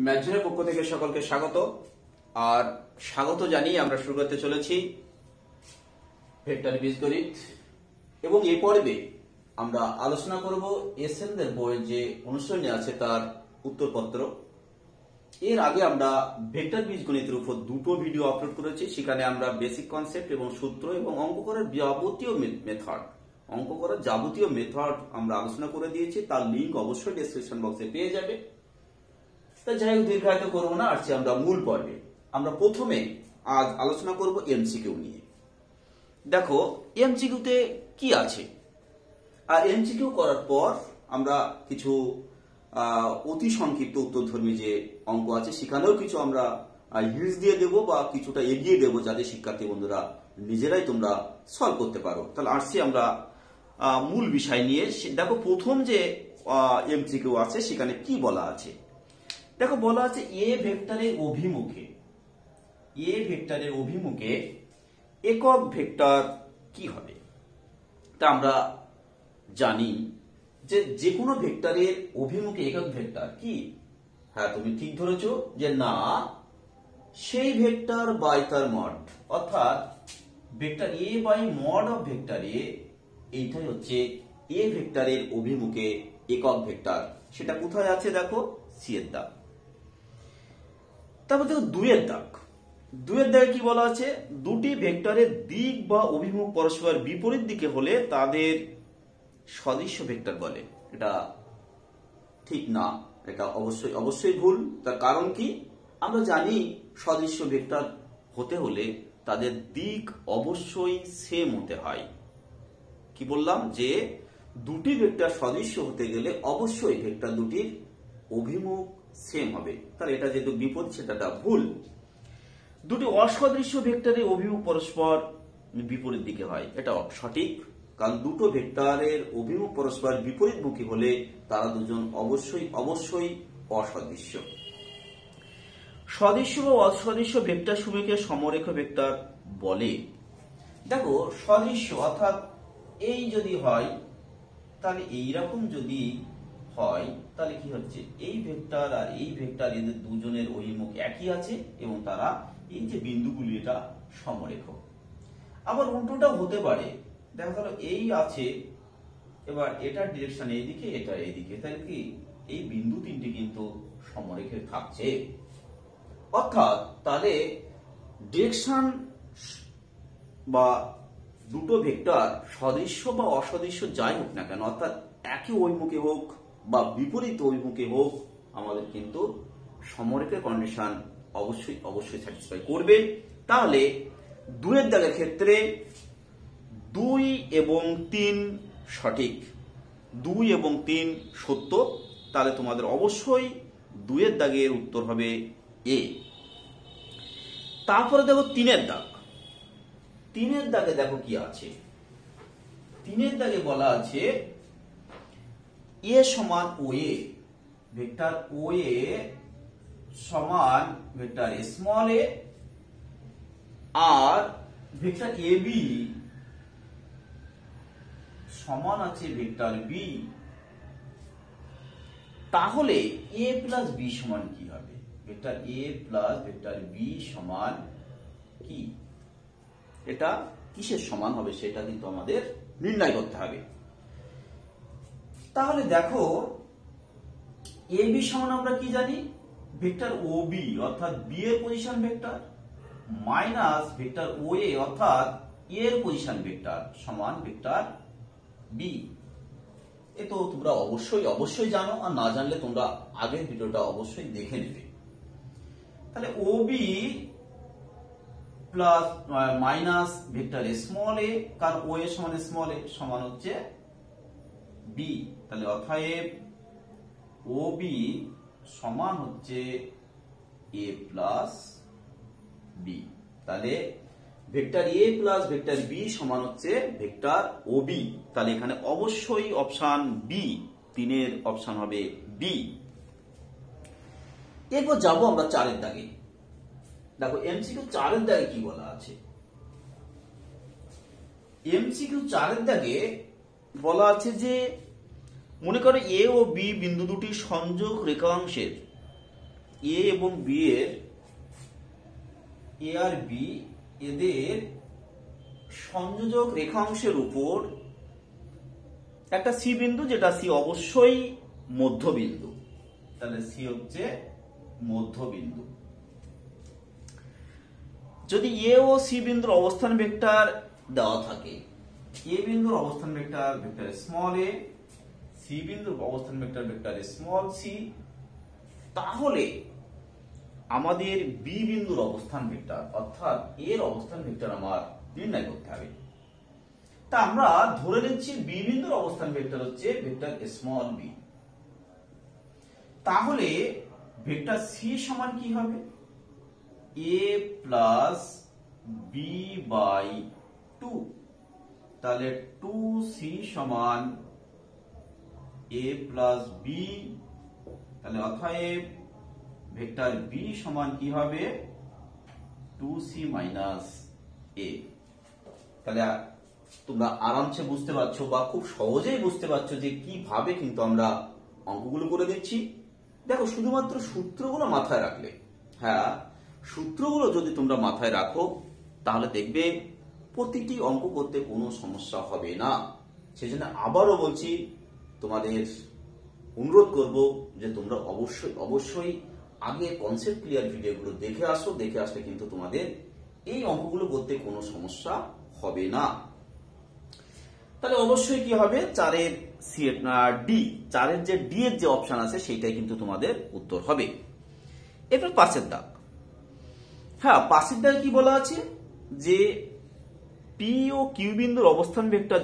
ম্যাথজনের পক্ষ থেকে সকলকে স্বাগত। আর স্বাগত জানিয়ে আমরা শুরু করতে চলেছি ভেক্টর বীজগণিত, এবং এই পর্বে আমরা আলোচনা করব এসএনদের বইয়ের যে অনুশীলনী আছে তার উত্তরপত্র। এর আগে আমরা ভেক্টর বীজগণিতের উপর দুটো ভিডিও আপলোড করেছি। সেখানে আমরা বেসিক কনসেপ্ট এবং সূত্র এবং অঙ্ক করার যাবতীয় মেথড আমরা আলোচনা করে দিয়েছি। তার লিঙ্ক অবশ্যই ডেসক্রিপশন বক্সে পেয়ে যাবে। তা যাই হোক, দীর্ঘায়িত করবো না, আসছি আমরা মূল পর্বে। আমরা প্রথমে আজ আলোচনা করব এমসিকিউ নিয়ে। দেখো এমসিকিউতে কি আছে, আর এমসিকিউ করার পর আমরা কিছু অতি সংক্ষিপ্ত উত্তরধর্মী যে অঙ্ক আছে সেখানেও কিছু আমরা হিন্টস দিয়ে দেবো বা কিছুটা এগিয়ে দেবো, যাতে শিক্ষার্থী বন্ধুরা নিজেরাই তোমরা সলভ করতে পারো। তাহলে আসছি আমরা মূল বিষয় নিয়ে। দেখো প্রথম যে এমসিকিউ আছে সেখানে কি বলা আছে। দেখো বলা আছে এ ভেক্টরের অভিমুখে একক ভেক্টর কি হবে। তা আমরা জানি যে কোনো ভেক্টরের অভিমুখে একক ভেক্টর কি। হ্যাঁ, তুমি ঠিক ধরেছো যে না, সেই ভেক্টর বাই তার মড, অর্থাৎ vector A by mod of vector A, এইটাই হচ্ছে এ ভেক্টরের অভিমুখে একক ভেক্টর। সেটা কোথায় আছে দেখো, সি এর দাগ। তারপর দেখো দুইয়ের দাগে কি বলা আছে, দুটি ভেক্টরের দিক বা অভিমুখ পরস্পর বিপরীত দিকে হলে তাদের সদৃশ্য ভেক্টর বলে। এটা ঠিক না, এটা অবশ্যই ভুল। তার কারণ কি, আমরা জানি সদৃশ্য ভেক্টর হতে হলে তাদের দিক অবশ্যই সেম হতে হয়। কি বললাম, যে দুটি ভেক্টর সদৃশ্য হতে গেলে অবশ্যই ভেক্টর দুটির অভিমুখ সেম হবে। তাহলে এটা যেহেতু বিপরীত, সেটা ভুল। দুটি অসদৃশ্য ভেক্টরের অভিমুখ পরস্পর বিপরীত দিকে হয়, এটা সঠিক। কারণ দুটো ভেক্টরের অভিমুখ পরস্পর বিপরীতমুখী হলে তারা দুজন অবশ্যই অসদৃশ্য। সদৃশ্য বা অসদৃশ্য ভেক্টর সমূহকে সমরেখ ভেক্টর বলে। দেখো সদৃশ্য অর্থাৎ এই যদি হয়, তাহলে এইরকম যদি হয়, তাহলে কি হচ্ছে, এই ভেক্টর আর এই ভেক্টর এদের দুজনের অভিমুখ একই আছে এবং তারা এই যে বিন্দুগুলি এটা সমরেখ। আবার উল্টোটাও হতে পারে, দেখা গেল এই আছে, এবার এটার ডিরেকশন এইদিকে, এটা এইদিকে, তাহলে কি এই বিন্দু তিনটি কিন্তু সমরেখে থাকছে। অর্থাৎ তাহলে ডিরেকশন বা দুটো ভেক্টর সদৃশ্য বা অসদৃশ্য যাই হোক না কেন, অর্থাৎ একই অভিমুখে হোক বা বিপরীত অভিমুখে হোক, আমাদের কিন্তু সমরেখের কন্ডিশন অবশ্যই স্যাটিসফাই করবে। তাহলে দুইয়ের দাগের ক্ষেত্রে 2 এবং 3 সঠিক, 2 এবং 3 সত্য। তাহলে তোমাদের অবশ্যই দুইয়ের দাগের উত্তর হবে এ। তারপরে দেখো তিনের দাগে দেখো কি আছে। তিনের দাগে বলা আছে এ সমান ও এ, ভেক্টর ও এ সমান vector small A, R vector A B সমান আছে ভেক্টর বি। তাহলে এ প্লাস বি সমান কি হবে, ভেক্টর এ প্লাস ভেক্টর বি সমান কি, এটা কিসের সমান হবে সেটা কিন্তু আমাদের নির্ণয় করতে হবে। তাহলে দেখো এ বি সমান আমরা কি জানি, ভেক্টর ও বি অর্থাৎ বি এর position vector minus vector O এ অর্থাৎ এ এর পজিশন ভেক্টর সমান ভেক্টর বি। এ তো তোমরা অবশ্যই জানো, আর না জানলে তোমরা আগের ভিডিওটা অবশ্যই দেখে নেবে। তাহলে O B plus minus vector small A, কারণ ও এ সমান স্মল এ সমান হচ্ছে বি। তাহলে অতএব ও বি সমান হচ্ছে এ প্লাস বি। তাহলে ভেক্টর এ প্লাস ভেক্টর বি সমান হচ্ছে ভেক্টর ও বি। তাহলে এখানে অবশ্যই অপশন বি, 3 অপশন হবে বি। এরপর যাবো আমরা 4 দাগে। দেখো এমসিকিউ 4 দাগে কি বলা আছে। এমসিকিউ 4 দাগে বলা আছে যে মনে করো এ ও বি বিন্দু দুটি সংযোগ রেখাংশের এ এবং বি এর এ আর বি এদের সংযোজক রেখাংশের উপর একটা সি বিন্দু, যেটা সি অবশ্যই মধ্যবিন্দু। তাহলে সি হচ্ছে মধ্যবিন্দু। যদি এ ও সি বিন্দুর অবস্থান ভেক্টর দেওয়া থাকে, এ বিন্দুর অবস্থান ভেক্টর ভেক্টর স্মল এ, সি বিন্দুর অবস্থান ভেক্টর ভেক্টর স্মল সি, তাহলে আমাদের বি বিন্দুর অবস্থান ভেক্টর অর্থাৎ এর অবস্থান ভেক্টর আমার নির্ণয় করতে হবে। তা আমরা ধরে নিচ্ছি বি বিন্দুর অবস্থান ভেক্টর হচ্ছে ভেক্টর স্মল বি। তাহলে ভেক্টর সি সমান কি হবে? এ প্লাস বি বাই 2। তাহলে 2c সমান a প্লাস বি। তাহলে অতএব ভেক্টর বি সমান কি হবে? 2c minus a। তাহলে তোমরা আরামসে বুঝতে পারছো বা খুব সহজেই বুঝতে পারছো যে কিভাবে কিন্তু আমরা অঙ্কগুলো করে দিচ্ছি। দেখো, শুধুমাত্র সূত্রগুলো মাথায় রাখলে, হ্যাঁ, সূত্রগুলো যদি তোমরা মাথায় রাখো তাহলে দেখবে প্রতিটি অঙ্ক করতে কোনো সমস্যা হবে না। সেজন্য আবারও বলছি, তোমাদের অনুরোধ করব যে তোমরা অবশ্যই আগে কনসেপ্ট ক্লিয়ার ভিডিওগুলো দেখে আসো। দেখে আসলে কিন্তু তোমাদের এই অঙ্কগুলো করতে কোনো সমস্যা হবে না। তাহলে অবশ্যই কি হবে? 4-এর ডি, 4-এর যে ডি এর যে অপশন আছে সেইটাই কিন্তু তোমাদের উত্তর হবে। এরপর পাশের দাগ। হ্যাঁ, পাশের দাগে কি বলা আছে? যে পি ও কিউ বিন্দুর অবস্থান ভেক্টর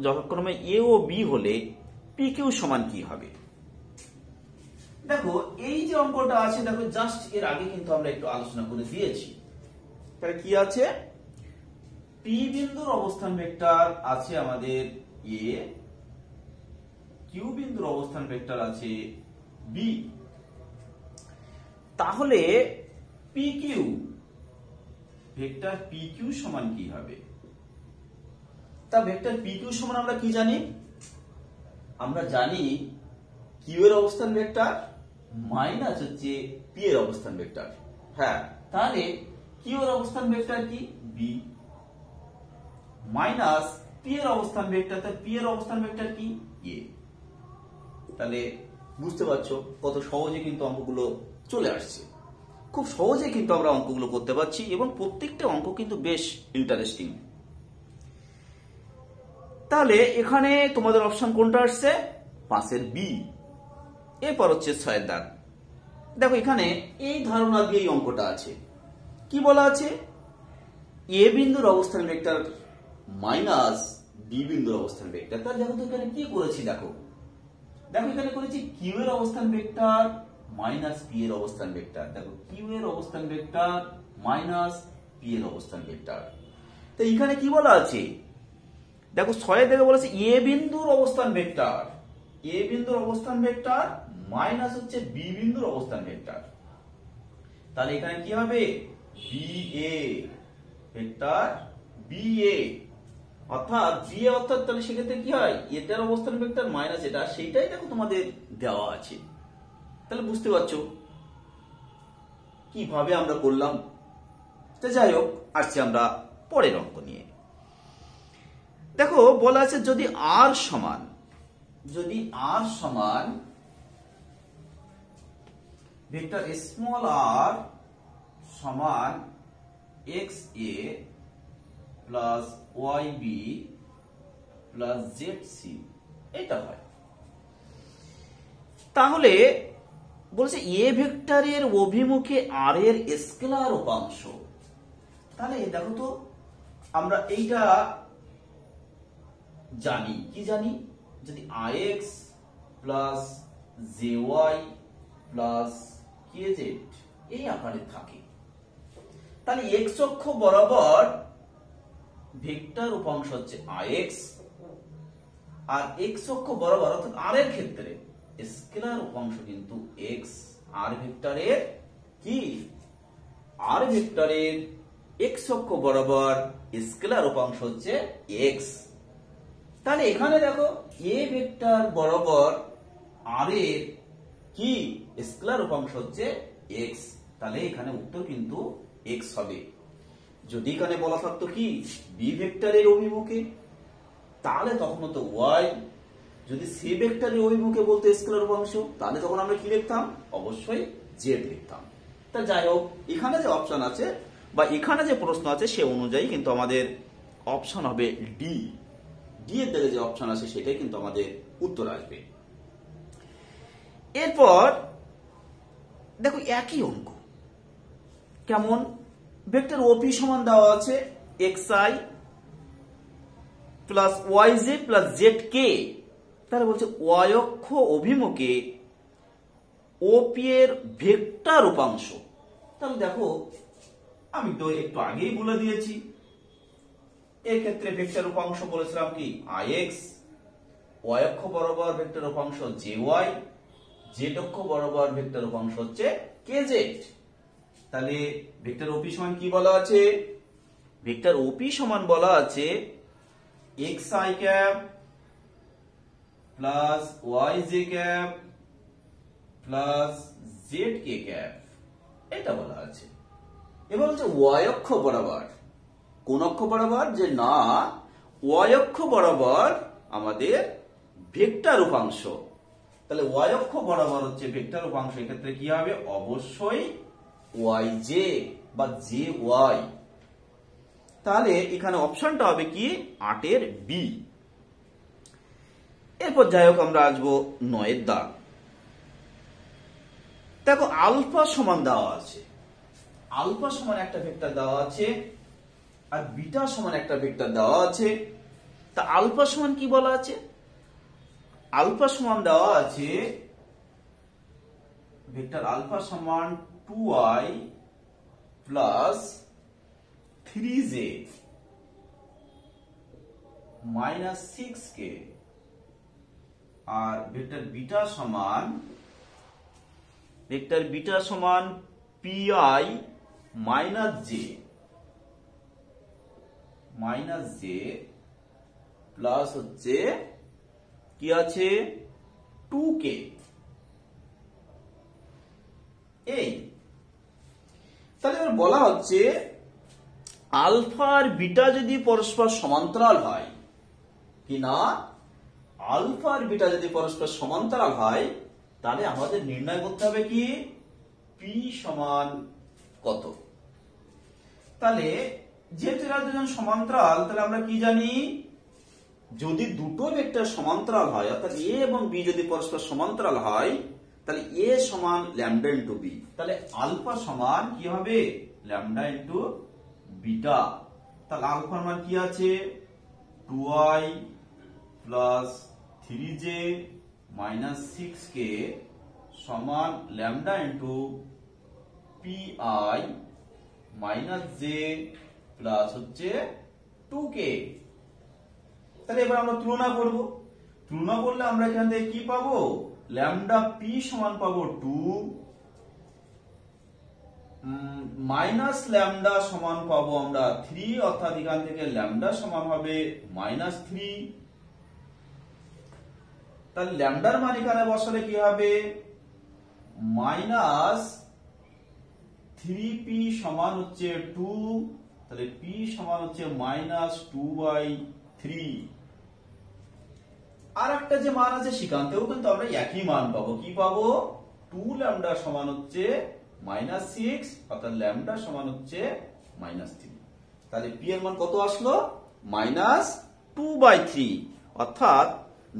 যথাক্রমে এ ও বি হলে পি কিউ সমান কি হবে? দেখো, এই যে অঙ্কটা আছে, দেখো জাস্ট এর আগে কিন্তু আমরা একটু আলোচনা করে দিয়েছি। তাহলে কি আছে? পি বিন্দুর অবস্থান ভেক্টর আছে আমাদের এ, কিউ বিন্দুর অবস্থান ভেক্টর আছে বি। তাহলে P Q, vector P Q সমান কি হবে? তা ভেক্টর পি কিউ সমান আমরা কি জানি? আমরা জানি কিউ এর অবস্থান ভেক্টর মাইনাস হচ্ছে পি এর অবস্থান ভেক্টর। হ্যাঁ, তাহলে কিউ এর অবস্থান ভেক্টর কি? বি মাইনাস পি এর অবস্থান ভেক্টর, তাহলে পি এর অবস্থান ভেক্টর কি? এ। তাহলে বুঝতে পারছো কত সহজে কিন্তু অঙ্কগুলো চলে আসছে। খুব সহজে কিন্তু আমরা অঙ্কগুলো করতে পারছি এবং প্রত্যেকটা অঙ্ক কিন্তু বেশ ইন্টারেস্টিং। তাহলে এখানে তোমাদের অপশন কোনটা আসছে? 5-এর বি। এরপর হচ্ছে 6-এর দাগ। দেখো, এখানে এই ধারণা দিয়ে এই অঙ্কটা আছে। কি বলা আছে? এ বিন্দুর অবস্থান ভেক্টর মাইনাস বি বিন্দুর অবস্থান ভেক্টর। তাহলে দেখো তো এখানে কি করেছি, দেখো এখানে করেছি কিউ এর অবস্থান ভেক্টর মাইনাস পি এর অবস্থান ভেক্টর। দেখো, কিউ এর অবস্থান ভেক্টর মাইনাস পি এর অবস্থান ভেক্টর। তো এখানে কি বলা আছে? দেখো, 6 দেখে বলেছে এ বিন্দুর অবস্থান ভেক্টর, এ বিন্দুর অবস্থান ভেক্টর মাইনাস হচ্ছে বি বিন্দুর অবস্থান ভেক্টর। তাহলে এখানে কি হবে? B A vector B A, অর্থাৎ বি এ, অর্থাৎ তাহলে সেক্ষেত্রে কি হয়? এটার অবস্থান ভেক্টর মাইনাস এটা, সেইটাই দেখো তোমাদের দেওয়া আছে। তাহলে বুঝতে পারছো কিভাবে আমরা করলাম। তো যাই হোক, আসছি আমরা পরের অঙ্ক নিয়ে। দেখো, বলা আছে যদি আর সমান ভেক্টর স্মল আর সমান X A plus Y B plus Z C, এটা হয়। তাহলে বলছে এ ভেক্টরের অভিমুখে আর এর স্কেলার উপাংশ। তাহলে দেখো তো, আমরা এইটা জানি, কি জানি? যদি I X plus J Y plus K Z এই আকারে থাকে, তাহলে এক্স অক্ষ বরাবর ভেক্টর উপাংশ হচ্ছে আইএক্স, আর এক্স অক্ষ বরাবর অর্থাৎ আর এর ক্ষেত্রে স্কেলার উপাংশ কিন্তু এক্স। আর ভেক্টরের কি? আর ভেক্টরের এক্স অক্ষ বরাবর স্কেলার উপাংশ হচ্ছে এক্স। তাহলে এখানে দেখো, এ ভেক্টর বরাবর আর এর কি স্কেলার উপাংশ হচ্ছে এক্স, তাহলে এখানে উত্তর কিন্তু এক্স হবে। যদি এখানে বলা থাকতো কি বি ভেক্টরের অভিমুখে, তাহলে তখন হতো ওয়াই। যদি সি ভেক্টরের অভিমুখে বলতো স্কেলার উপাংশ, তাহলে তখন আমরা কি লিখতাম? অবশ্যই জেড লিখতাম। তা যাই হোক, এখানে যে অপশন আছে বা এখানে যে প্রশ্ন আছে সে অনুযায়ী কিন্তু আমাদের অপশন হবে ডি। ডি এর দিকে যে অপশন আছে সেটাই কিন্তু আমাদের উত্তর আসবে। এরপর দেখো একই অঙ্ক, কেমন? ভেক্টর ওপি সমান দেওয়া আছে xi plus yj plus zk। তাহলে বলছে y অক্ষ অভিমুখে ওপি এর ভেক্টর উপাংশ। তাহলে দেখো, আমি তো একটু আগেই বলে দিয়েছি, এই ক্ষেত্রে ভেক্টর উপাংশ বলেছিলাম কি ix, y অক্ষ বরাবর ভেক্টর উপাংশ jy, z অক্ষ বরাবর ভেক্টর উপাংশ হচ্ছে kz। তাহলে ভেক্টর ওপি সমান কি বলা আছে? ভেক্টর ওপি সমান বলা আছে xi cap plus yj cap plus zk cap, এটা বলা আছে। এবার হচ্ছে y অক্ষ বরাবর, কোন অক্ষ বরাবর? যে না, y অক্ষ বরাবর আমাদের ভেক্টর উপাংশ। তাহলে y অক্ষ বরাবর হচ্ছে ভেক্টর উপাংশ, এক্ষেত্রে কি হবে? অবশ্যই yj বা jy। তাহলে এখানে অপশনটা হবে কি 8 এর বি। এরপর যাই হোক, আমরা আসবো 9 এর দাগ। দেখো আলফা সমান দেওয়া আছে, আলফা সমান একটা ভেক্টর দেওয়া আছে আর বিটা সমান একটা ভেক্টর দেওয়া আছে। তা আলফা সমান কি বলা আছে? আলফা সমান দেওয়া আছে ভেক্টর আলফা সমান 2i plus 3j minus 6k, আর ভেক্টর বিটা সমান pi মাইনাস j প্লাস হচ্ছে কি আছে 2k। এই তাহলে এবার বলা হচ্ছে আলফা আর বিটা যদি পরস্পর সমান্তরাল হয়, কি না? আলফা আর বিটা যদি পরস্পর সমান্তরাল হয়, তাহলে আমাদের নির্ণয় করতে হবে কি পি সমান কত। তাহলে যেহেতু এরা দুজন সমান্তরাল, তাহলে আমরা কি জানি? যদি দুটো ভেক্টর সমান্তরাল হয়, অর্থাৎ এ এবং বি যদি পরস্পর সমান্তরাল হয়, তাহলে এ সমান ল্যামডা ইন্টু বি। তাহলে আলফা সমান কি হবে? Lambda into beta. তাহলে আলফার মান কি আছে? 2i plus 3j minus 6k সমান lambda into pi minus j plus হচ্ছে 2k। তাহলে এবার আমরা তুলনা করব। তুলনা করলে আমরা এখান থেকে কি পাবো? ল্যামডা পি সমান পাবো 2, মাইনাস ল্যামডা সমান পাবো আমরা 3, অর্থাৎ এখান থেকে ল্যামডা সমান হবে মাইনাস 3। তাহলে ল্যামডার মান এখানে বসালে কি হবে? মাইনাস 3p সমান হচ্ছে 2, তাহলে p সমান হচ্ছে মাইনাস 2/3। আর একটা যে মান আছে সেখানেও কিন্তু আমরা একই মান পাবো। কি পাবো? 2 ল্যামডা সমান হচ্ছে মাইনাস 6, অর্থাৎ ল্যামডা সমান হচ্ছে মাইনাস 3। তাহলে পি এর মান কত আসলো? মাইনাস 2/3, অর্থাৎ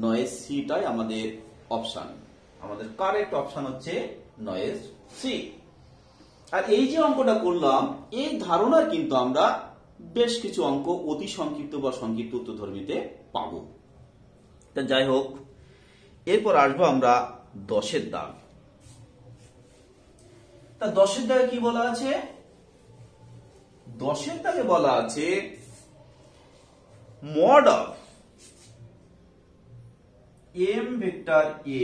9 সিটাই আমাদের অপশন। আমাদের কারেক্ট অপশন হচ্ছে 9 সি। আর এই যে অঙ্কটা করলাম, এই ধারণার কিন্তু আমরা বেশ কিছু অঙ্ক অতি সংক্ষিপ্ত বা সংক্ষিপ্ত উত্তরধর্মীতে পাবো। তা যাই হোক, এরপর আসবো আমরা 10 এর দাগ। তা 10 এর দাগে কি বলা আছে? 10 এর দাগে বলা আছে mod of M vector A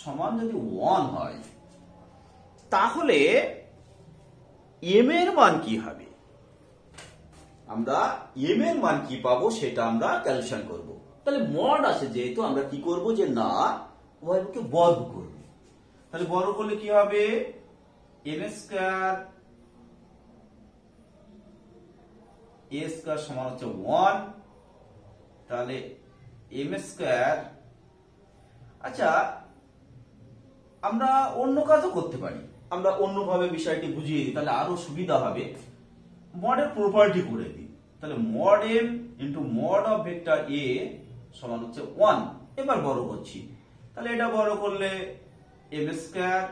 সমান যদি 1 হয়, তাহলে এম এর মান কি হবে? আমরা এম এর মান কি পাবো সেটা আমরা ক্যালকুলেশন করব। তাহলে মড আছে যেহেতু, আমরা কি করব? যে না, ওয়াইকে বর্গ করব। তাহলে বর্গ করলে কি হবে? এম স্কয়ার এ স্কয়ার সমান হচ্ছে 1, তাহলে এম স্কয়ার। আচ্ছা, আমরা অন্য কাজও করতে পারি, আমরা অন্যভাবে বিষয়টি বুঝিয়ে দিই, তাহলে আরো সুবিধা হবে। মডের প্রপার্টি করে দিই, তাহলে mod M into mod of vector A সমান হচ্ছে 1। এবার বড় করছি, তাহলে এটা বড় করলে M square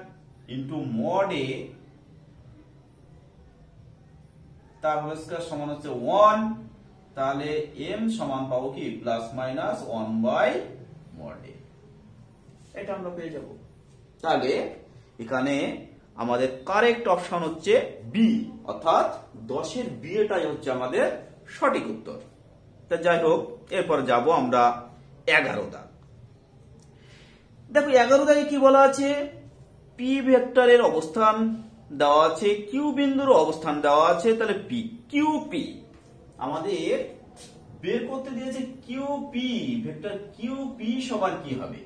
into mod A তার হোল স্কয়ার সমান হচ্ছে 1, তাহলে এম সমান পাবো কি plus minus 1 by mod A, এটা আমরা পেয়ে যাব। তাহলে এখানে আমাদের কারেক্ট অপশন হচ্ছে বি, অর্থাৎ 10 এর বি এটাই হচ্ছে আমাদের সঠিক উত্তর। তা যাই হোক, এরপর যাব আমরা 11 দাগ। দেখো 11 দাগে কি বলা আছে, পি ভেক্টরের অবস্থান দেওয়া আছে, কিউ বিন্দুর অবস্থান দেওয়া আছে, তাহলে পি কিউ পি আমাদের বের করতে দিয়েছে। Q P vector Q P সমান কি হবে,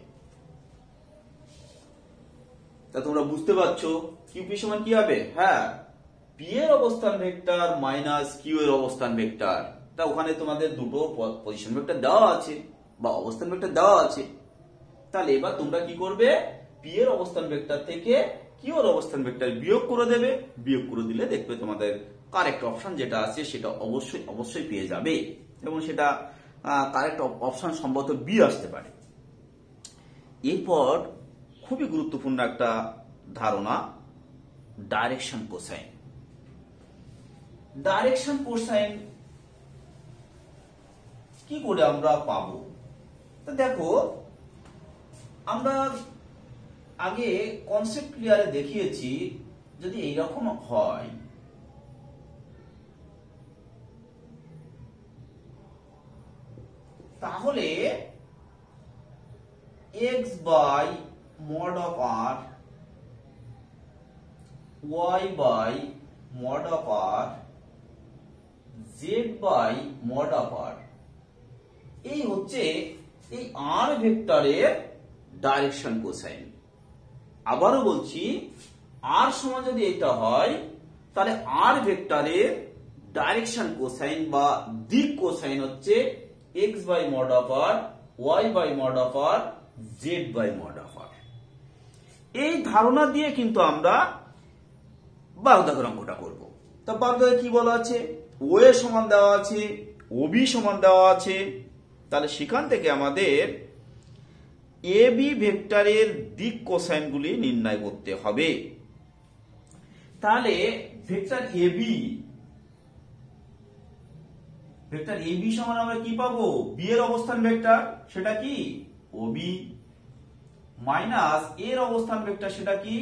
তা তোমরা বুঝতে পারছো কিউ পি সমান কি হবে। হ্যাঁ, পি এর অবস্থান ভেক্টর মাইনাস কিউ এর অবস্থান ভেক্টর, তা ওখানে তোমাদের দুটো পজিশন ভেক্টর দেওয়া আছে বা অবস্থান ভেক্টর দেওয়া আছে। তাহলে এবার তোমরা কি করবে, পি এর অবস্থান ভেক্টর থেকে কিউ এর অবস্থান ভেক্টর বিয়োগ করে দেবে। বিয়োগ করে দিলে দেখবে তোমাদের কারেক্ট অপশন যেটা আছে সেটা অবশ্যই অবশ্যই পেয়ে যাবে, এবং সেটা কারেক্ট অপশন সম্ভবত বি আসতে পারে। এরপর খুবই গুরুত্বপূর্ণ একটা ধারণা, ডাইরেকশন কোসাইন। ডাইরেকশন কোসাইন কি করে আমরা পাবো, তো দেখো আমরা আগে কনসেপ্ট ক্লিয়ারে দেখিয়েছি, যদি এইরকম হয় তাহলে x by mod of r, y by mod of r, z by mod of r, এই হচ্ছে এই r ভেক্টরের ডাইরেকশন কোসাইন। আবারও বলছি, r সমান যদি এটা হয় তাহলে r ভেক্টরের ডাইরেকশন কোসাইন বা দিক কোসাইন হচ্ছে x by mod of r, y by mod of r, z by mod of r। এই ধারণা দিয়ে কিন্তু আমরা 12 দাগের অঙ্কটা করব। তা 12 দাগে কি বলা আছে, ও এ সমান দেওয়া আছে, ও বি সমান দেওয়া আছে, তাহলে সেখান থেকে আমাদের এ বি ভেক্টরের দিক কোসাইনগুলি নির্ণয় করতে হবে। তাহলে ভেক্টর এ বি সমান আমরা কি পাবো, বি এর অবস্থান ভেক্টর সেটা কি ও বি, মাইনাস এর অবস্থান ভেক্টর সেটা কি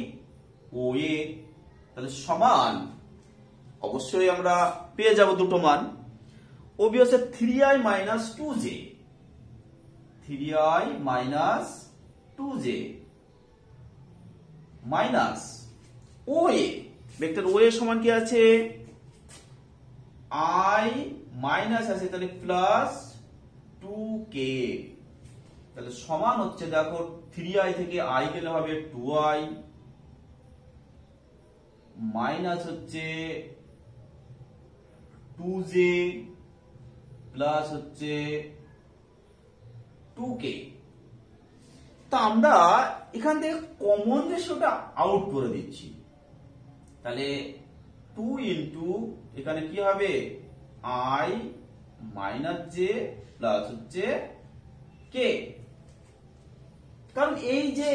ও এ, তাহলে সমান অবশ্যই আমরা পেয়ে যাব দুটো মান। ও বি হচ্ছে 3i minus 2j, 3i minus 2j minus O A vector O A সমান কি আছে i মাইনাস আছে, তাহলে প্লাস 2k, তাহলে সমান হচ্ছে দেখো 3i থেকে i গেলে হবে 2i মাইনাস হচ্ছে 2j প্লাস হচ্ছে 2k। তা আমরা এখান থেকে কমন রেশিওটা আউট করে দিচ্ছি, তাহলে 2 ইন্টু এখানে কি হবে i মাইনাস j প্লাস হচ্ছে k, কারণ এই যে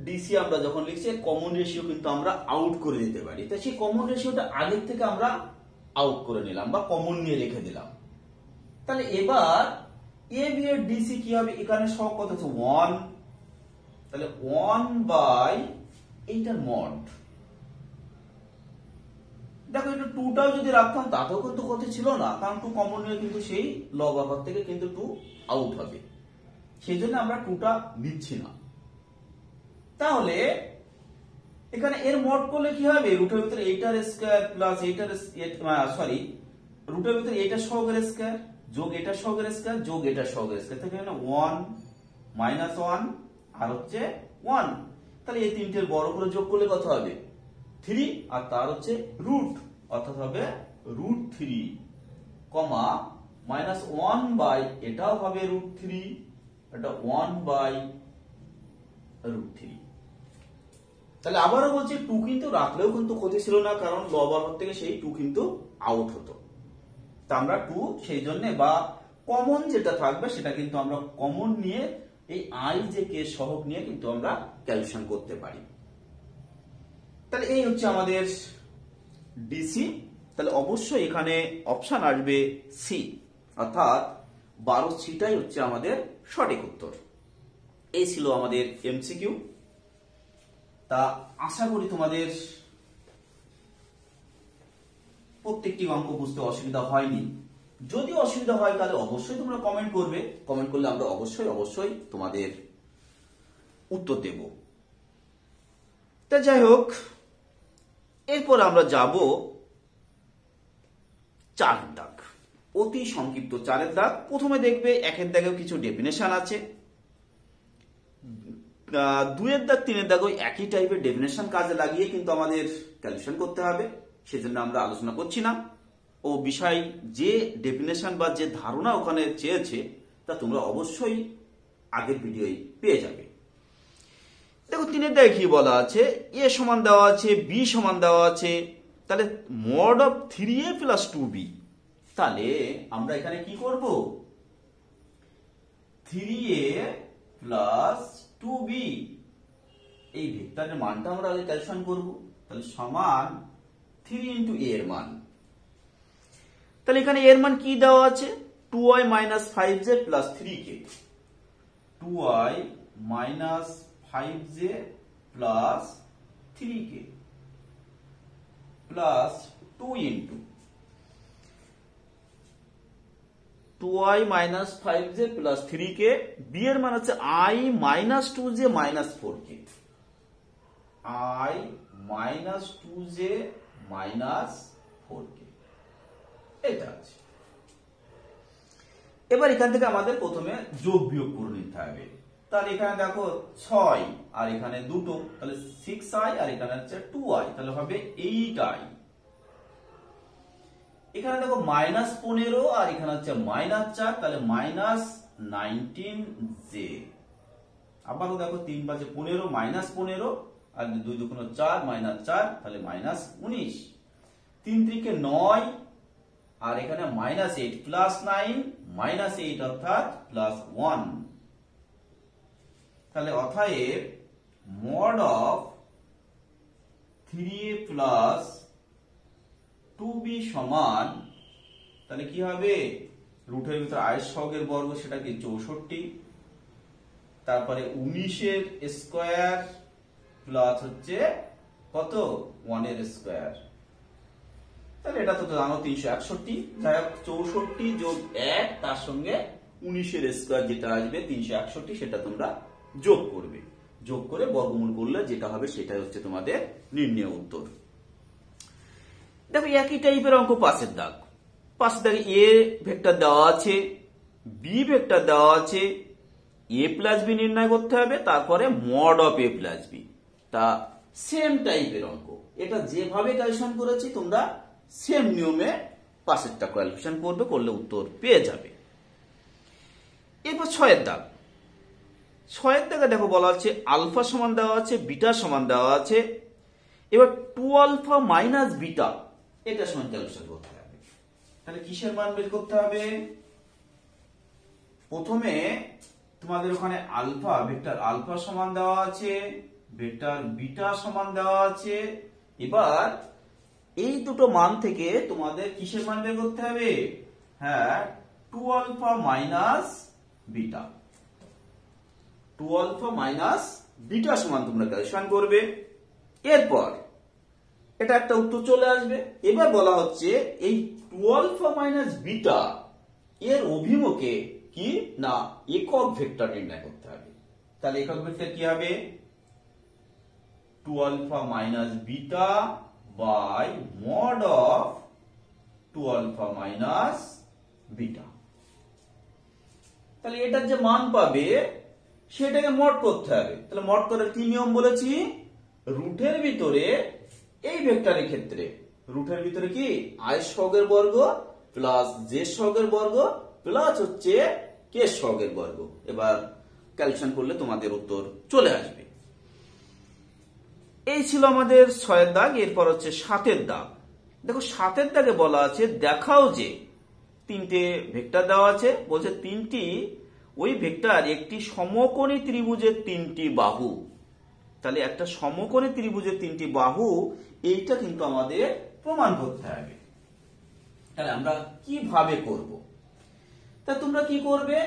ডিসি আমরা যখন লিখছি কমন রেশিও কিন্তু আমরা আউট করে দিতে পারি, তাই সেই কমন রেশিওটা আগের থেকে আমরা আউট করে নিলাম বা কমন নিয়ে রেখে দিলাম। তাহলে এবার এ বি এর ডিসি কি হবে, এখানে সব কত আছে 1, তাহলে 1 বাই এইটার মড। দেখো এটা 2টাও যদি রাখতাম তাতেও কিন্তু কথা ছিল না, কারণ 2 কমন নিয়ে কিন্তু সেই লব আকার থেকে কিন্তু 2 আউট হবে, সেই জন্য আমরা 2টা নিচ্ছি না। তাহলে এখানে এর মড করলে কি হবে, রুটের ভিতরে এইটার স্কয়ার প্লাস এইটার সরি রুটের ভিতরে এইটার সহগের স্কয়ার যোগ এটার সহগের স্কয়ার যোগ এটার সহগের স্কয়ার, তাহলে এখানে 1 মাইনাস 1 আর হচ্ছে 1, তাহলে এই তিনটের বড় করে যোগ করলে কত হবে 3 আর তার হচ্ছে রুট, অর্থাৎ হবে √3 কমা -1 এটাও হবে √3, এটা 1/√3। তাহলে আবারও বলছি 2 কিন্তু রাখলেও কিন্তু ক্ষতি ছিল না, কারণ লব আর থেকে সেই 2 কিন্তু আউট হতো। তা আমরা 2 সেই জন্য বা কমন যেটা থাকবে সেটা কিন্তু আমরা কমন নিয়ে এই আই যে কে সহগ নিয়ে কিন্তু আমরা ক্যালকুলেশন করতে পারি। তাহলে এই হচ্ছে আমাদের ডিসি। তাহলে অবশ্যই এখানে অপশন আসবে সি, অর্থাৎ 12 হচ্ছে আমাদের সঠিক উত্তর। এই ছিল আমাদের এমসিকিউ। তা আশা করি তোমাদের প্রত্যেকটি অঙ্ক বুঝতে অসুবিধা হয়নি। যদি অসুবিধা হয় তাহলে অবশ্যই তোমরা কমেন্ট করবে, কমেন্ট করলে আমরা অবশ্যই তোমাদের উত্তর দেব। তা যাই হোক, এরপর আমরা যাব 4 দাগ, অতি সংক্ষিপ্ত 4 দাগ। প্রথমে দেখবে 1 দাগেও কিছু ডেফিনেশন আছে, 2 দাগ 3 দাগও একই টাইপের ডেফিনেশন কাজে লাগিয়ে কিন্তু আমাদের ক্যালকুলেশন করতে হবে, সেজন্য আমরা আলোচনা করছি না। ও বিষয় যে ডেফিনেশন বা যে ধারণা ওখানে চেয়েছে তা তোমরা অবশ্যই আগের ভিডিওই পেয়ে যাবে। দেখো 3 দাগে কি বলা আছে, এ সমান দেওয়া আছে, বি সমান দেওয়া আছে, তাহলে মড অফ 3a + 2b। তাহলে আমরা এখানে কি করব, 3a + 2b এই ভেক্টরের মানটা আমরা আগে ক্যালকুলেশন করব। তাহলে সমান 3 × a এর মান। তাহলে এখানে এর মান কি দেওয়া আছে, 2i - 5j + 3k, 2i - 5j + 3k plus 2 × 2i - 5j + 3k, b এর মান হচ্ছে i - 2j - 4k, i - 2j - 4k এটা আছে। এবার এখান থেকে আমাদের প্রথমে যোগ বিয়োগ করে নিতে হবে। তাহলে এখানে দেখো 6 আর এখানে 2, তাহলে 6i আর এখানে হচ্ছে 2i, তাহলে হবে 8i। এখানে দেখো -15 আর এখানে হচ্ছে -4, তাহলে -19j। আবারও দেখো 3 × 5 = 15, -15 আর 2 × 2 = 4, -4 তাহলে -19, 3 × 3 = 9 আর এখানে -8 + 9 -8 অর্থাৎ +1। তাহলে অতএব মড অফ 3a + 2b সমান, তাহলে কি হবে, রুটের ভিতরে আয়ের সহগের বর্গ সেটা কি 64, তারপরে 19 এর স্কয়ার প্লাস হচ্ছে কত 1 এর স্কয়ার, তাহলে এটা তো জানো 361। যাই হোক 64 যোগ 1 তার সঙ্গে 19 এর স্কয়ার যেটা আসবে 361, সেটা তোমরা যোগ করবে, যোগ করে বর্গমূল করলে যেটা হবে সেটাই হচ্ছে তোমাদের নির্ণয় উত্তর। দেখো একই টাইপের অঙ্ক 5 দাগ। 5 দাগে এ ভেক্টর দেওয়া আছে, বি ভেক্টর দেওয়া আছে, a + b নির্ণয় করতে হবে, তারপরে মড অফ a + b। তা সেম টাইপের অঙ্ক, এটা যেভাবে ক্যালকুলেশন করেছি তোমরা সেম নিয়মে 5টা ক্যালকুলেশন করবে, করলে উত্তর পেয়ে যাবে। এরপর 6 দাগ। 6 দাগে দেখো বলা আছে আলফা সমান দেওয়া আছে, বিটা সমান দেওয়া আছে। এবার 2α - বিটা এটা সমান ক্যালকুলেশন করতে হবে। তাহলে কিসের মান বের করতে হবে, প্রথমে তোমাদের ওখানে আলফা ভেক্টর আলফা সমান দেওয়া আছে, ভেক্টর বিটা সমান দেওয়া আছে। এবার এই দুটো মান থেকে তোমাদের কিসের মান বের করতে হবে, হ্যাঁ 2α - বিটা, 2α - বিটা সমান তোমরা ক্যালকুলেশন করবে। এরপর এটা একটা উত্তর চলে আসবে। এবার বলা হচ্ছে এই 2α - বিটা এর অভিমুখে কি না একক ভেক্টর নির্ণয় করতে হবে। তাহলে একক ভেক্টর কি হবে, 2α - beta by mod of 2α - beta. তাহলে এটার যে মান পাবে সেটাকে মড করতে হবে। তাহলে মড করার কি নিয়ম বলেছি, রুটের ভিতরে এই ভেক্টরের ক্ষেত্রে রুটের ভিতরে কি i সহগের বর্গ প্লাস j সহগের বর্গ প্লাস হচ্ছে k সহগের বর্গ। এবার ক্যালকুলেশন করলে তোমাদের উত্তর চলে আসবে। এই ছিল আমাদের 6 এর দাগ। এরপর হচ্ছে 7 এর দাগ। দেখো 7 এর দাগে বলা আছে দেখাও যে তিনটে ভেক্টর দেওয়া আছে, বলছে তিনটি ওই ভেক্টর একটি সমকোণী ত্রিভুজের তিনটি বাহু। তাহলে একটা সমকোণী ত্রিভুজের তিনটি বাহু, এইটা কিন্তু আমাদের প্রমাণ করতে হবে। তাহলে আমরা কিভাবে করব? তা তোমরা কি করবে,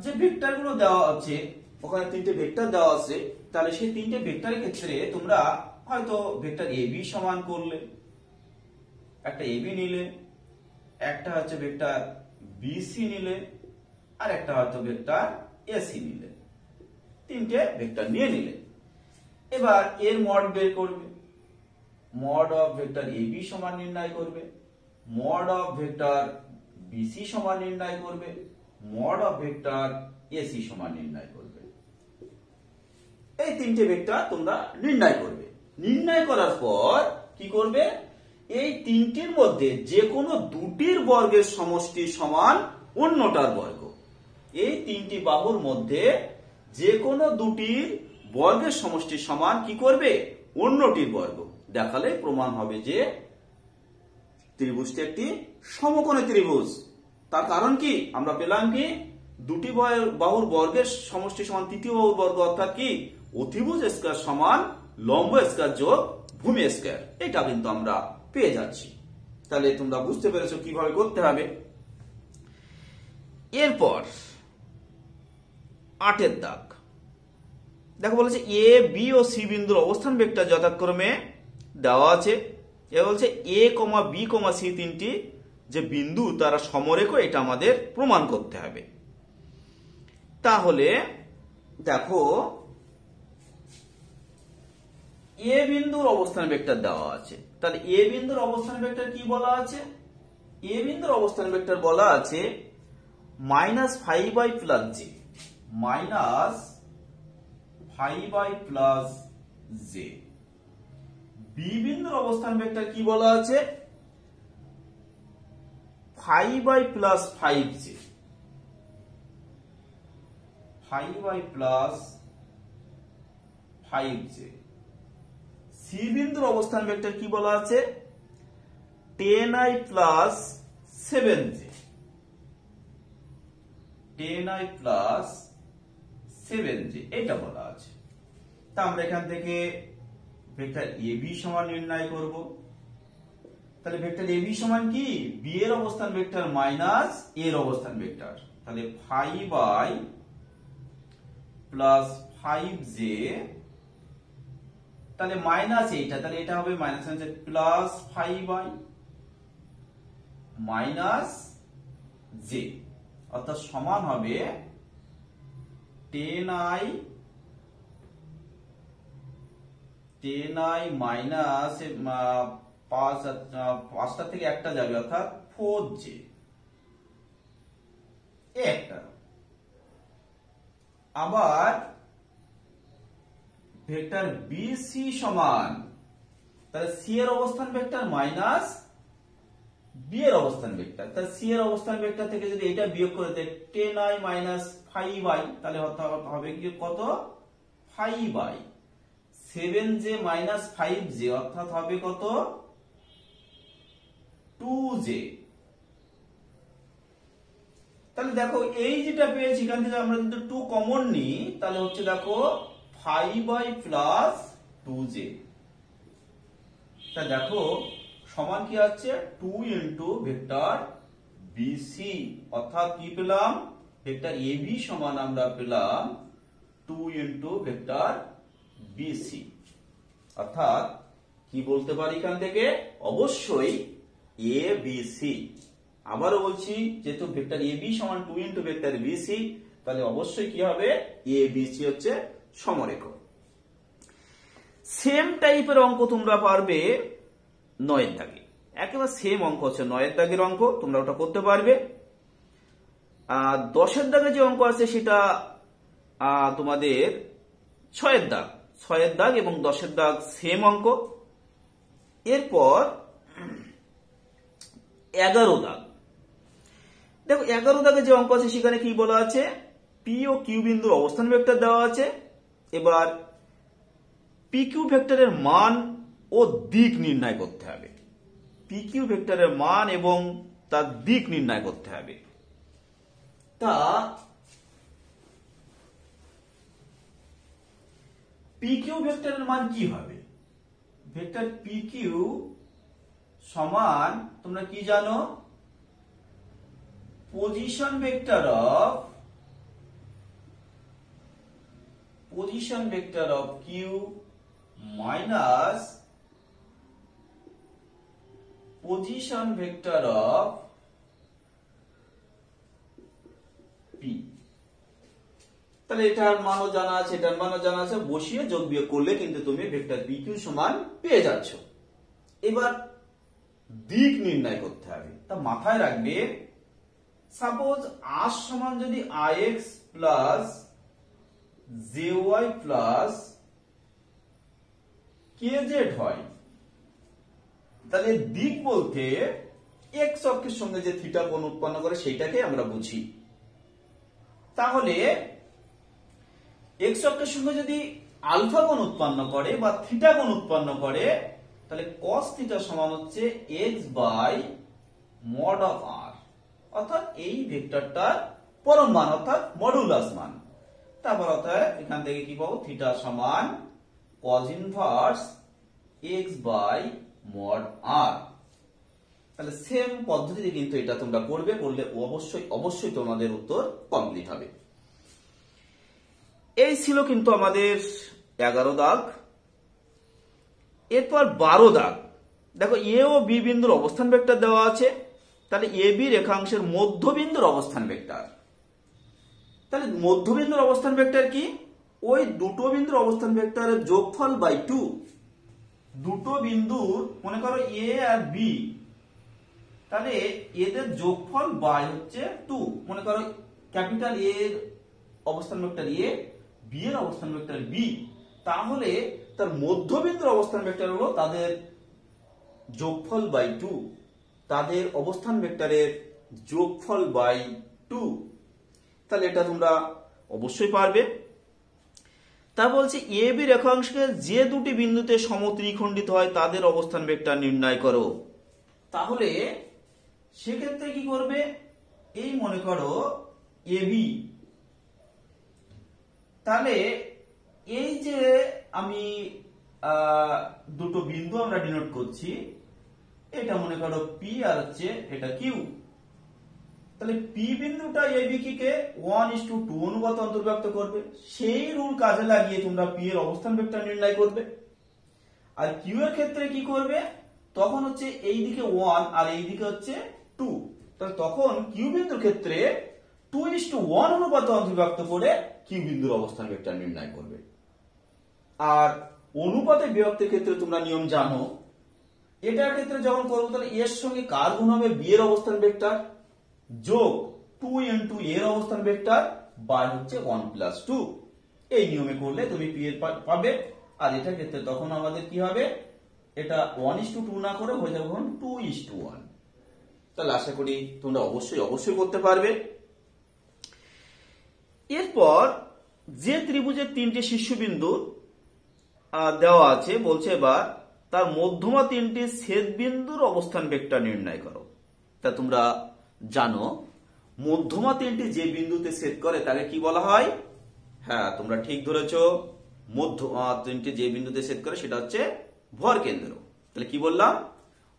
যে ভেক্টর গুলো দেওয়া আছে, ওখানে তিনটে ভেক্টর দেওয়া আছে, তাহলে সেই তিনটে ভেক্টরের ক্ষেত্রে তোমরা হয়তো ভেক্টর AB সমান করলে, একটা AB নিলে, একটা হচ্ছে ভেক্টর BC নিলে, আর একটা হয়তো ভেক্টর AC নিলে, তিনটে ভেক্টর নিয়ে নিলে। এবার এর মড বের করবে, মড অফ ভেক্টর AB সমান নির্ণয় করবে, মড অফ ভেক্টর BC সমান নির্ণয় করবে, মড অফ ভেক্টর AC সমান নির্ণয় করবে। এই তিনটে ভেক্টর তোমরা নির্ণয় করবে। নির্ণয় করার পর কি করবে, এই তিনটির মধ্যে যে কোনো দুটির বর্গের সমষ্টি সমান অন্যটার বর্গ। এই তিনটি বাহুর মধ্যে যে কোনো দুটির বর্গের সমষ্টি সমান কি করবে, অন্যটির বর্গ। দেখালে প্রমাণ হবে যে ত্রিভুজটি একটি সমকোণী ত্রিভুজ। তার কারণ কি, আমরা পেলাম কি দুটি বাহুর বর্গের সমষ্টি সমান তৃতীয় বাহুর বর্গ, অর্থাৎ কি অতিভুজ স্কয়ার সমান লম্ব স্কয়ার যোগ ভূমি স্কয়ার। এটা কিন্তু আমরা পেয়ে যাচ্ছি। তাহলে তোমরা বুঝতে পেরেছো কিভাবে করতে হবে। এরপর 8 এর দাগ। দেখো বলেছে এ বি ও সি বিন্দুর অবস্থান ভেক্টর যথাক্রমে দেওয়া আছে। এ বলছে এ কমা বি কমা সি তিনটি যে বিন্দু তারা সমরেখ, এটা আমাদের প্রমাণ করতে হবে। তাহলে দেখো এ বিন্দুর অবস্থান ভেক্টর দেওয়া আছে। তাহলে এ বিন্দুর অবস্থান ভেক্টর কি বলা আছে, এ বিন্দুর অবস্থান ভেক্টর বলা আছে -5i plus j, -5i plus j। B বিন্দুর অবস্থান ভেক্টর কি বলা আছে 5i plus 5j, 5i plus 5j। C বিন্দুর অবস্থান ভেক্টর কি বলা আছে 10i plus 7j, 10i plus 7j এটা বলা আছে। তা আমরা এখান থেকে ভেক্টর AB সমান নির্ণয় করব। তাহলে ভেক্টর AB সমান কি, B এর অবস্থান ভেক্টর মাইনাস A এর অবস্থান ভেক্টর। তাহলে 5i প্লাস 5j, তাহলে মাইনাস এইটা, তাহলে এটা হবে minus plus 5i minus j, অর্থাৎ সমান হবে 10i মাইনাস 5টা থেকে একটা যাবে, অর্থাৎ 4j একটা। আবার ভেক্টর BC সমান, তাহলে সি এর অবস্থান ভেক্টর মাইনাস বি এর অবস্থান ভেক্টর। তাহলে সি এর অবস্থান ভেক্টর থেকে যদি এটা বিয়োগ করে দেয় 10i মাইনাস 5i, তাহলে হবে কি কত 5i, 7j মাইনাস 5j, অর্থাৎ হবে কত 2j। তাহলে দেখো এই যেটা পেয়েছি এখান থেকে আমরা যদি 2 কমন নিই, তাহলে হচ্ছে দেখো 5i প্লাস 2j। তা দেখো সমান কি আছে 2 ইন্টু ভেক্টর BC, অর্থাৎ কি পেলাম ভেক্টর AB সমান আমরা পেলাম 2 ইন্টু ভেক্টর BC। অর্থাৎ কি বলতে পারি এখান থেকে, অবশ্যই ABC। আবারও বলছি, যেহেতু ভেক্টর AB সমান 2 ইন্টু ভেক্টর BC, তাহলে অবশ্যই কি হবে ABC হচ্ছে সমরেখ। সেম টাইপের অঙ্ক তোমরা পারবে 9 এর দাগে। একেবারে সেম অঙ্ক হচ্ছে 9 এর দাগের অঙ্ক, তোমরা ওটা করতে পারবে। 10 এর দাগে যে অঙ্ক আছে সেটা তোমাদের 6 এর দাগ। 6 দাগ এবং 10 দাগ সেম অঙ্ক। এরপর 11 দাগ। দেখো 11 দাগে যে অঙ্ক আছে সেখানে কি বলা আছে, পি ও কিউ বিন্দুর অবস্থান ভেক্টর দেওয়া আছে। এবার পি কিউ ভেক্টরের মান ও দিক নির্ণয় করতে হবে। পি কিউ ভেক্টরের মান এবং তার দিক নির্ণয় করতে হবে। তা পি কিউ ভেক্টরের মান কি হবে? ভেক্টর পি কিউ সমান তোমরা কি জানো, position vector of Q minus position vector of P. তাহলে এটার মানও জানা আছে, এটার মানও জানা আছে, বসিয়ে যোগ বিয়োগ করলে কিন্তু তুমি ভেক্টর পি কিউ সমান পেয়ে যাচ্ছ। এবার দিক নির্ণয় করতে হবে। তা মাথায় রাখবে, সাপোজ আর সমান যদি ax plus jy plus kz হয়, তাহলে দিক বলতে এক্স অক্ষের সঙ্গে যে থিটা কোণ উৎপন্ন করে সেইটাকে আমরা বুঝি। তাহলে এক্স অক্ষের সঙ্গে যদি আলফা কোণ উৎপন্ন করে বা থিটা কোণ উৎপন্ন করে, তাহলে cos থিটা সমান হচ্ছে x by mod of r, অর্থাৎ এই ভেক্টরটার পরম মান অর্থাৎ মডুলাস মান। তারপর অর্থাৎ এখান থেকে কি পাবো, থিটা সমান cos inverse x by mod r। তাহলে সেম পদ্ধতিতে কিন্তু এটা তোমরা করবে, করলে অবশ্যই তোমাদের উত্তর কমপ্লিট হবে। এই ছিল কিন্তু আমাদের 11 দাগ। এরপর 12 দাগ। দেখো এ ও বি বিন্দুর অবস্থান ভেক্টর দেওয়া আছে, তাহলে এ বি রেখাংশের মধ্যবিন্দুর অবস্থান ভেক্টর। তাহলে মধ্যবিন্দুর অবস্থান ভেক্টর কি, ওই দুটো বিন্দুর অবস্থান ভেক্টরের যোগফল বাই 2। দুটো বিন্দুর মনে করো এ আর বি, তাহলে এদের যোগফল বাই হচ্ছে 2। মনে করো ক্যাপিটাল এ এর অবস্থান ভেক্টর এ, বি এর অবস্থান ভেক্টর বি, তাহলে তার মধ্যবিন্দুর অবস্থান ভেক্টর হলো তাদের যোগফল বাই 2, তাদের অবস্থান ভেক্টরের যোগফল বাই 2। তাহলে এটা তোমরা অবশ্যই পারবে। তা বলছে এ বি রেখাংশকে যে দুটি বিন্দুতে সমত্রিখণ্ডিত হয় তাদের অবস্থান ভেক্টর নির্ণয় করো। তাহলে সেক্ষেত্রে কি করবে, এই মনে করো এ বি, তাহলে এই যে আমি দুটো বিন্দু আমরা ডিনোট করছি, এটা মনে করো পি আর হচ্ছে এটা কিউ। তাহলে পি বিন্দুটা এ বি কে 1:2 অনুপাতে অন্তর্ভুক্ত করবে। সেই রুল কাজে লাগিয়ে তোমরা পি এর অবস্থান ভেক্টর নির্ণয় করবে। আর কিউ এর ক্ষেত্রে কি করবে, তখন হচ্ছে এই দিকে 1 আর এই দিকে হচ্ছে 2, তাহলে তখন কিউ বিন্দুর ক্ষেত্রে 2:1 অনুপাতে অন্তর্ভুক্ত করে কিউ বিন্দুর অবস্থান ভেক্টর নির্ণয় করবে। আর অনুপাতে বিভক্তের ক্ষেত্রে তোমরা নিয়ম জানো, এটার ক্ষেত্রে যখন করবো তাহলে এর সঙ্গে কার গুণ হবে, বি এর অবস্থান ভেক্টর যোগ 2 ইনটু এর অবস্থান ভেক্টর বাই হচ্ছে 1+2। এই নিয়মে করলে তুমি পি এর পাবে। আর এটার ক্ষেত্রে তখন আমাদের কি হবে, এটা 1:2 না করে হয়ে যাবে 2:1। তাহলে আশা করি তোমরা অবশ্যই করতে পারবে। এরপর যে ত্রিভুজের 3টি শীর্ষবিন্দু দেওয়া আছে, বলছে এবার তার মধ্যমা 3টি ছেদবিন্দুর অবস্থান ভেক্টর নির্ণয় করো। তা তোমরা জানো মধ্যমা 3টি যে বিন্দুতে ছেদ করে তাকে কি বলা হয়, হ্যাঁ তোমরা ঠিক ধরেছো, মধ্যমা 3টি যে বিন্দুতে ছেদ করে সেটা হচ্ছে ভর কেন্দ্র। তাহলে কি বললাম,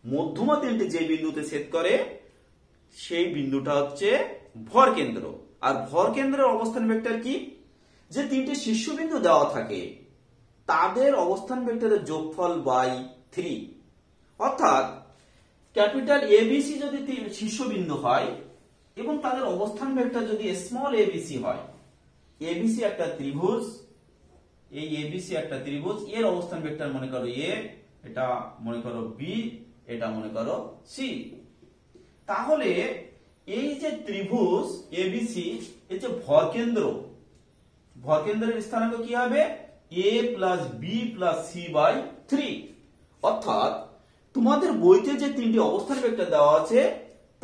মধ্যমা 3টি যে বিন্দুতে ছেদ করে সেই বিন্দুটা হচ্ছে ভর কেন্দ্র। আর ভর কেন্দ্রের অবস্থান ভেক্টর কি, যে 3টি শীর্ষবিন্দু দেওয়া থাকে তাদের অবস্থান ভেক্টরের যোগফল বাই 3। অর্থাৎ ক্যাপিটাল এবিসি যদি শীর্ষবিন্দু হয় এবং তাদের অবস্থান ভেক্টর যদি স্মল এবিসি হয়, এবিসি একটা ত্রিভুজ, এই এবিসি একটা ত্রিভুজ, এর অবস্থান ভেক্টর মনে করো এ, এটা মনে করো বি, এটা মনে করো সি। তাহলে এই যে ত্রিভুজ এবিসি, এই যে ভর কেন্দ্রের স্থানাঙ্ক কি হবে, a plus B plus C by 3। অর্থাৎ তোমাদের বইতে যে তিনটি অবস্থান ভেক্টর দেওয়া আছে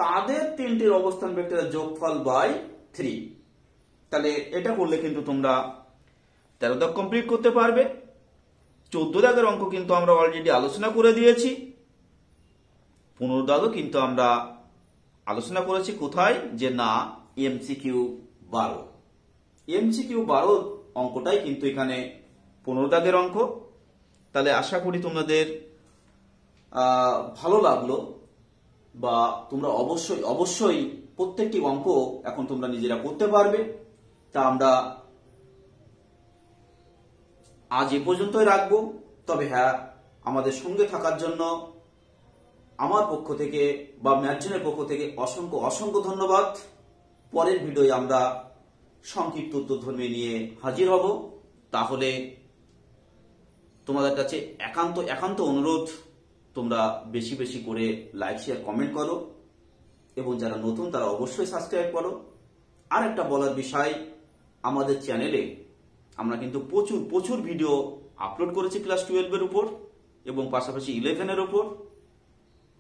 তাদের তিনটির অবস্থান ভেক্টরের যোগফল বাই 3। তাহলে এটা করলে কিন্তু তোমরা 13 দাগ কমপ্লিট করতে পারবে। 14 দাগের অঙ্ক কিন্তু আমরা অলরেডি আলোচনা করে দিয়েছি। 15 দাগও কিন্তু আমরা আলোচনা করেছি কোথায়, যে না এমসিকিউ 12। এমসিকিউ 12 অঙ্কটাই কিন্তু এখানে 15 দাগের অঙ্ক। তাহলে আশা করি তোমাদের ভালো লাগলো, বা তোমরা অবশ্যই অবশ্যই প্রত্যেকটি অঙ্ক এখন তোমরা নিজেরা করতে পারবে। তা আমরা আজ এ পর্যন্তই রাখবো। তবে হ্যাঁ, আমাদের সঙ্গে থাকার জন্য আমার পক্ষ থেকে বা ম্যাটজনের পক্ষ থেকে অসংখ্য অসংখ্য ধন্যবাদ। পরের ভিডিওয়ে আমরা সংক্ষিপ্ত উত্তরধর্মী নিয়ে হাজির হব। তাহলে তোমাদের কাছে একান্ত একান্ত অনুরোধ, তোমরা বেশি বেশি করে লাইক শেয়ার কমেন্ট করো, এবং যারা নতুন তারা অবশ্যই সাবস্ক্রাইব করো। আর একটা বলার বিষয়, আমাদের চ্যানেলে আমরা কিন্তু প্রচুর প্রচুর ভিডিও আপলোড করেছি ক্লাস 12-এর উপর এবং পাশাপাশি 11-এর উপর।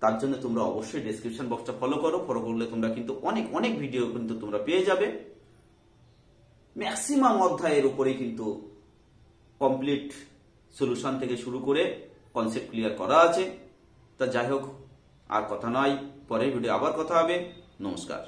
তার জন্য তোমরা অবশ্যই ডেসক্রিপশন বক্সটা ফলো করো। ফলো করলে তোমরা কিন্তু অনেক অনেক ভিডিও কিন্তু তোমরা পেয়ে যাবে। ম্যাক্সিমাম অধ্যায়ের উপরে কিন্তু কমপ্লিট সলিউশন থেকে শুরু করে কনসেপ্ট ক্লিয়ার করা আছে। তা যাই হোক, আর কথা নয়, পরের ভিডিও আবার কথা হবে। নমস্কার।